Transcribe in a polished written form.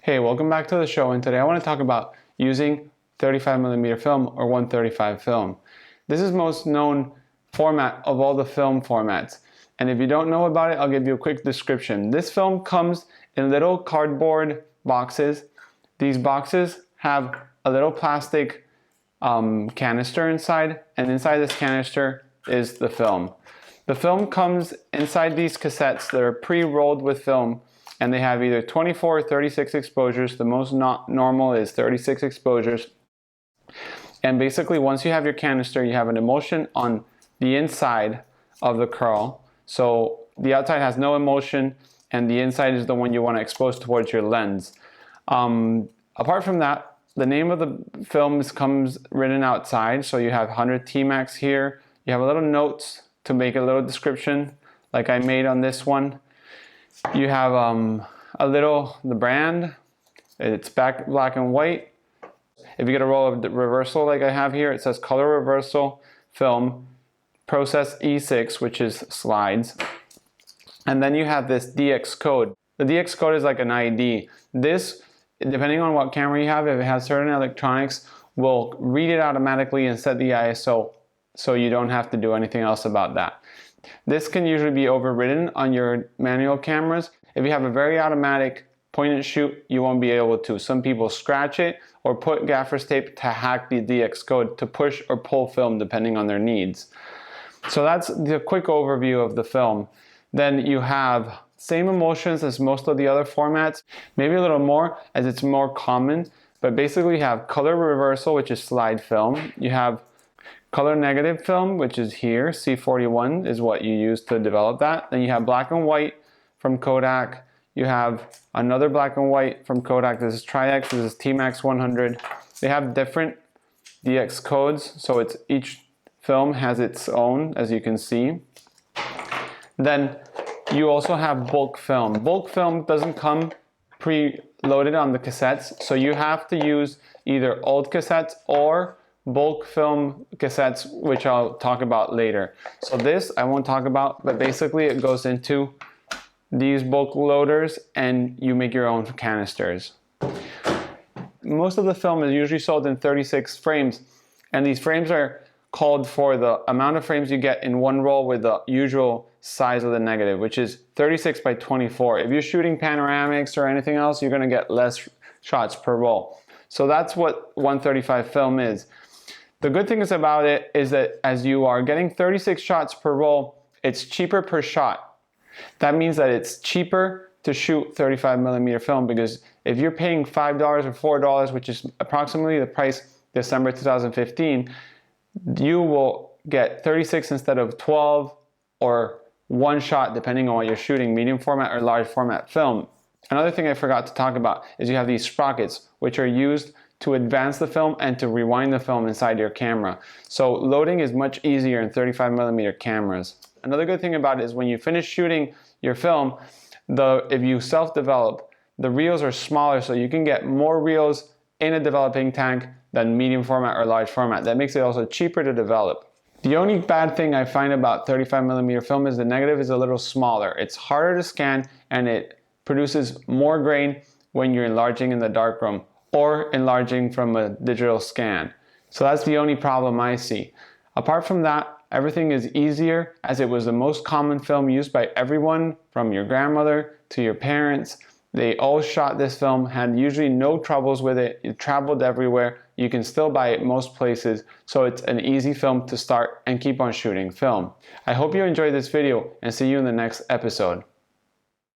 Hey, welcome back to the show, and today I want to talk about using 35mm film or 135 film. This is most known format of all the film formats, and if you don't know about it, I'll give you a quick description. This film comes in little cardboard boxes. These boxes have a little plastic canister inside, and inside this canister is the film. The film comes inside these cassettes that are pre-rolled with film, and they have either 24 or 36 exposures. The most normal is 36 exposures. And basically, once you have your canister, you have an emulsion on the inside of the curl. So the outside has no emulsion, and the inside is the one you want to expose towards your lens. Apart from that, the name of the film comes written outside. So you have 100 T-Max here. You have a little notes to make a little description, like I made on this one. You have the brand. It's black and white. If you get a roll of reversal like I have here, it says color reversal film, process E6, which is slides. And then you have this DX code. The DX code is like an ID. This, depending on what camera you have, if it has certain electronics, will read it automatically and set the ISO, so you don't have to do anything else about that. This can usually be overridden on your manual cameras. If you have a very automatic point and shoot, you won't be able to. Some people scratch it or put gaffer's tape to hack the DX code to push or pull film depending on their needs. So that's the quick overview of the film. Then you have same emulsions as most of the other formats, maybe a little more as it's more common, but basically you have color reversal, which is slide film. You have color negative film, which is here, C41 is what you use to develop that. Then you have black and white from Kodak. You have another black and white from Kodak. This is Tri-X, this is T-Max 100. They have different DX codes, so it's each film has its own, as you can see. Then you also have bulk film. Bulk film doesn't come pre-loaded on the cassettes, so you have to use either old cassettes or bulk film cassettes, which I'll talk about later. So this I won't talk about, but basically it goes into these bulk loaders and you make your own canisters. Most of the film is usually sold in 36 frames, and these frames are called for the amount of frames you get in one roll with the usual size of the negative, which is 36 by 24. If you're shooting panoramics or anything else, you're going to get less shots per roll. So that's what 135 film is. The good thing about it is that as you are getting 36 shots per roll, it's cheaper per shot. That means that it's cheaper to shoot 35mm film, because if you're paying $5 or $4, which is approximately the price December 2015, you will get 36 instead of 12 or one shot depending on what you're shooting, medium format or large format film. Another thing I forgot to talk about is you have these sprockets, which are used to advance the film and to rewind the film inside your camera. So loading is much easier in 35mm cameras. Another good thing about it is when you finish shooting your film, if you self-develop, the reels are smaller, so you can get more reels in a developing tank than medium format or large format. That makes it also cheaper to develop. The only bad thing I find about 35mm film is the negative is a little smaller. It's harder to scan and it produces more grain when you're enlarging in the darkroom or enlarging from a digital scan. So that's the only problem I see. Apart from that, everything is easier, as it was the most common film used by everyone from your grandmother to your parents. They all shot this film, had usually no troubles with it. It traveled everywhere. You can still buy it most places, so it's an easy film to start and keep on shooting film. I hope you enjoyed this video and see you in the next episode.